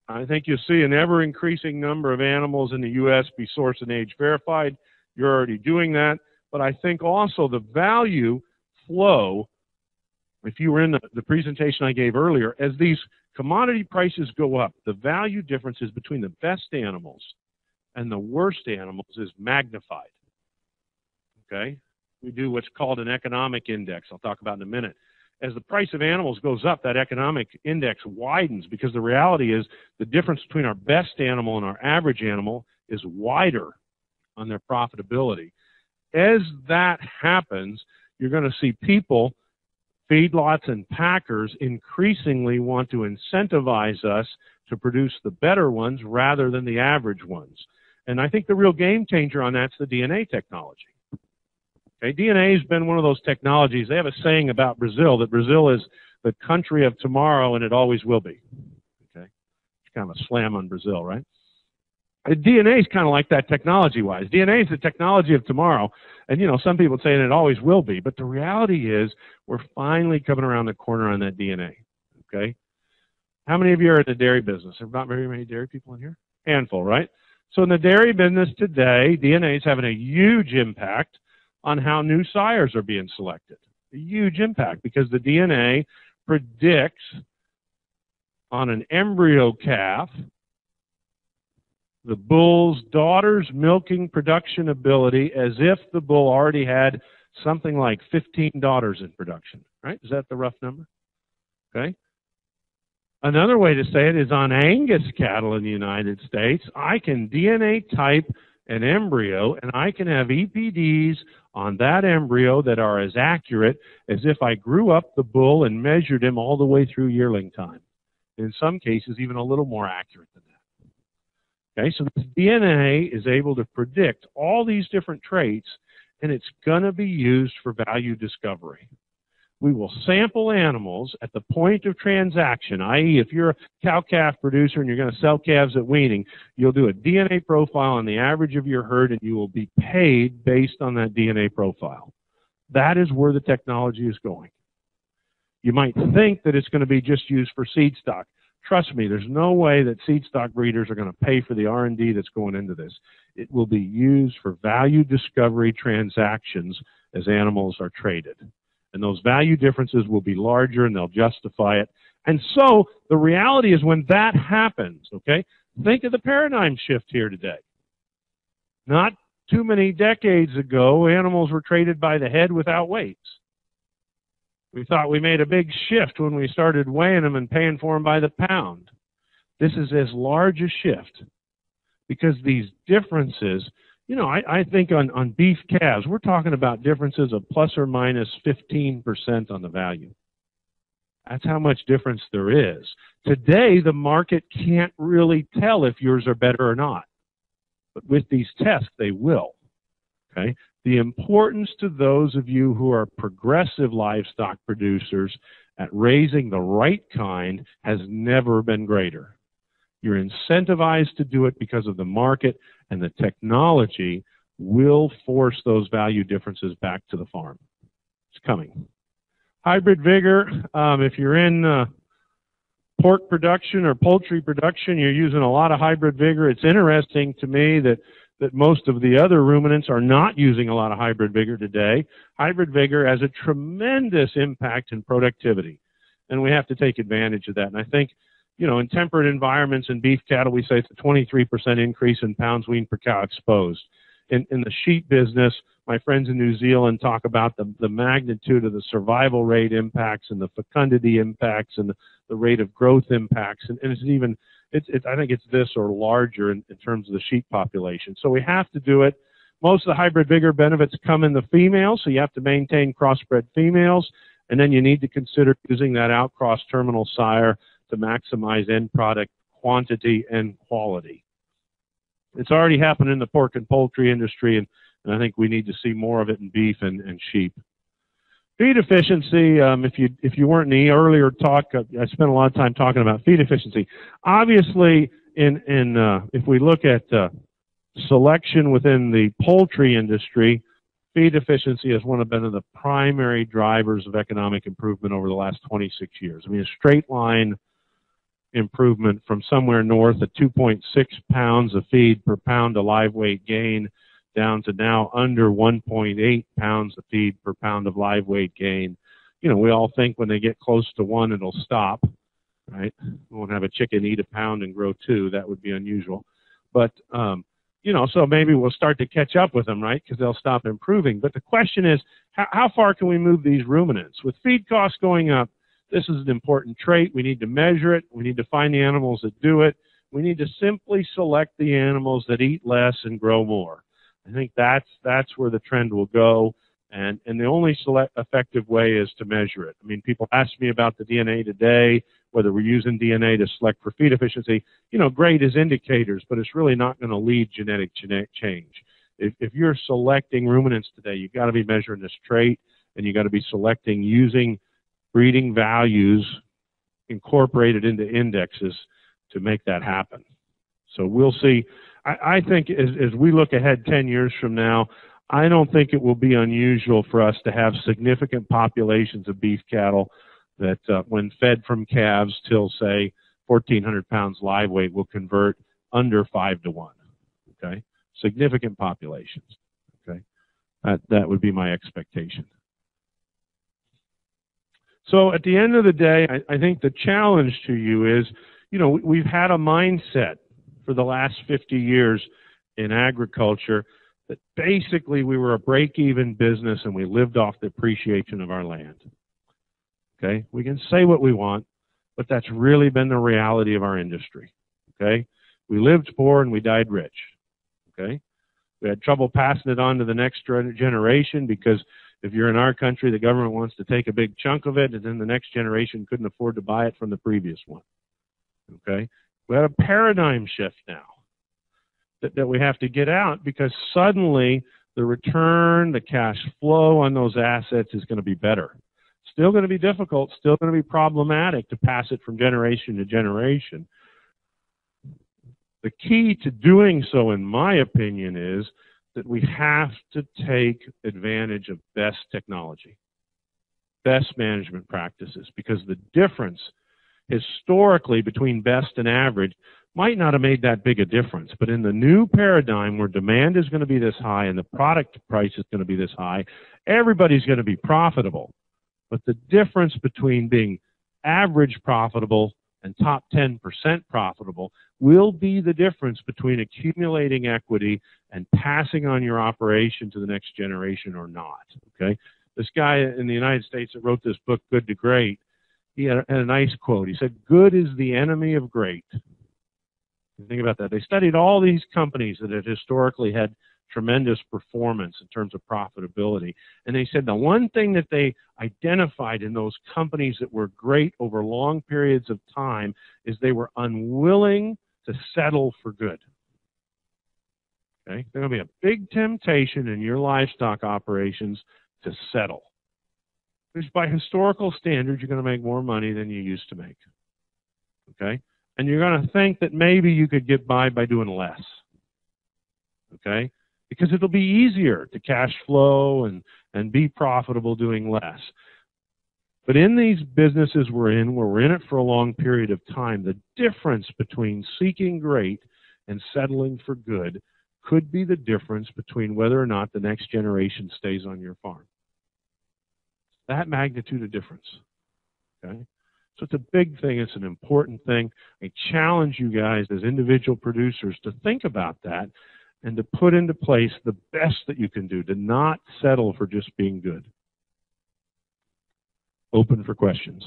I think you'll see an ever-increasing number of animals in the U.S. be source and age verified. You're already doing that. But I think also the value flow, if you were in the presentation I gave earlier, as these commodity prices go up, the value differences between the best animals and the worst animals is magnified. Okay? We do what's called an economic index. I'll talk about in a minute. As the price of animals goes up, that economic index widens because the reality is the difference between our best animal and our average animal is wider on their profitability. As that happens, you're going to see people, feedlots and packers, increasingly want to incentivize us to produce the better ones rather than the average ones. And I think the real game changer on that's the DNA technology. Okay, DNA has been one of those technologies. They have a saying about Brazil that Brazil is the country of tomorrow, and it always will be. Okay, it's kind of a slam on Brazil, right? DNA is kind of like that technology-wise. DNA is the technology of tomorrow, and some people say it always will be. But the reality is, we're finally coming around the corner on that DNA. Okay, how many of you are in the dairy business? There are not very many dairy people in here. Handful, right? So in the dairy business today, DNA is having a huge impact on how new sires are being selected. A huge impact because the DNA predicts on an embryo calf the bull's daughter's milking production ability as if the bull already had something like 15 daughters in production. Right? Is that the rough number? Okay. Another way to say it is on Angus cattle in the United States, I can DNA type an embryo, and I can have EPDs on that embryo that are as accurate as if I grew up the bull and measured him all the way through yearling time. In some cases, even a little more accurate than that. Okay, so the DNA is able to predict all these different traits, and it's going to be used for value discovery. We will sample animals at the point of transaction, i.e. if you're a cow-calf producer and you're going to sell calves at weaning, you'll do a DNA profile on the average of your herd and you will be paid based on that DNA profile. That is where the technology is going. You might think that it's going to be just used for seed stock. Trust me, there's no way that seed stock breeders are going to pay for the R&D that's going into this. It will be used for value discovery transactions as animals are traded. And those value differences will be larger and they'll justify it. And so the reality is when that happens, okay, think of the paradigm shift here today. Not too many decades ago, animals were traded by the head without weights. We thought we made a big shift when we started weighing them and paying for them by the pound. This is as large a shift because these differences, I think on beef calves, we're talking about differences of plus or minus 15% on the value. That's how much difference there is. Today, the market can't really tell if yours are better or not. But with these tests, they will. Okay? The importance to those of you who are progressive livestock producers at raising the right kind has never been greater. You're incentivized to do it because of the market, and the technology will force those value differences back to the farm. It's coming. Hybrid vigor, if you're in pork production or poultry production, you're using a lot of hybrid vigor. It's interesting to me that most of the other ruminants are not using a lot of hybrid vigor today. Hybrid vigor has a tremendous impact in productivity, and we have to take advantage of that. And I think, in temperate environments in beef cattle, we say it's a 23% increase in pounds weaned per cow exposed. In the sheep business, my friends in New Zealand talk about the magnitude of the survival rate impacts and the fecundity impacts and the rate of growth impacts. And it's even, I think it's this or larger in terms of the sheep population. So we have to do it. Most of the hybrid vigor benefits come in the females, so you have to maintain crossbred females. And then you need to consider using that outcross terminal sire to maximize end product quantity and quality. It's already happened in the pork and poultry industry, and I think we need to see more of it in beef and sheep. Feed efficiency, if you weren't in the earlier talk, I spent a lot of time talking about feed efficiency. Obviously, if we look at selection within the poultry industry, feed efficiency has been of the primary drivers of economic improvement over the last 26 years. I mean, a straight line improvement from somewhere north of 2.6 pounds of feed per pound of live weight gain down to now under 1.8 pounds of feed per pound of live weight gain. You know, we all think when they get close to 1, it'll stop, right? We won't have a chicken eat a pound and grow 2. That would be unusual. But, you know, so maybe we'll start to catch up with them, right, because they'll stop improving. But the question is, how far can we move these ruminants? With feed costs going up, this is an important trait. We need to measure it. We need to find the animals that do it. We need to simply select the animals that eat less and grow more. I think that's where the trend will go. And the only effective way is to measure it. I mean, people ask me about the DNA today, whether we're using DNA to select for feed efficiency. You know, great as indicators, but it's really not going to lead genetic change. If you're selecting ruminants today, you've got to be measuring this trait, and you've got to be selecting using breeding values incorporated into indexes to make that happen. So we'll see. I think as we look ahead 10 years from now, I don't think it will be unusual for us to have significant populations of beef cattle that when fed from calves till, say, 1,400 pounds live weight will convert under 5 to 1. Okay? Significant populations. Okay? That would be my expectation. So at the end of the day, I think the challenge to you is, you know, we've had a mindset for the last 50 years in agriculture that basically we were a break-even business and we lived off the appreciation of our land. Okay? We can say what we want, but that's really been the reality of our industry. Okay? We lived poor and we died rich. Okay? We had trouble passing it on to the next generation because if you're in our country, the government wants to take a big chunk of it, and then the next generation couldn't afford to buy it from the previous one. Okay? We had a paradigm shift now that we have to get out because suddenly the return, the cash flow on those assets is going to be better. Still going to be difficult, still going to be problematic to pass it from generation to generation. The key to doing so, in my opinion, is that we have to take advantage of best technology, best management practices, because the difference historically between best and average might not have made that big a difference. But in the new paradigm where demand is going to be this high and the product price is going to be this high, everybody's going to be profitable. But the difference between being average profitable and top 10% profitable will be the difference between accumulating equity and passing on your operation to the next generation or not. Okay? This guy in the United States that wrote this book, Good to Great, he had a nice quote. He said, "Good is the enemy of great." Think about that. They studied all these companies that had historically had tremendous performance in terms of profitability. And they said the one thing that they identified in those companies that were great over long periods of time is they were unwilling to settle for good. Okay? There's going to be a big temptation in your livestock operations to settle. Because by historical standards, you're going to make more money than you used to make. Okay? And you're going to think that maybe you could get by doing less. Okay? Because it'll be easier to cash flow and be profitable doing less. But in these businesses we're in, where we're in it for a long period of time, the difference between seeking great and settling for good could be the difference between whether or not the next generation stays on your farm. That magnitude of difference. Okay? So it's a big thing. It's an important thing. I challenge you guys as individual producers to think about that and to put into place the best that you can do, to not settle for just being good. Open for questions.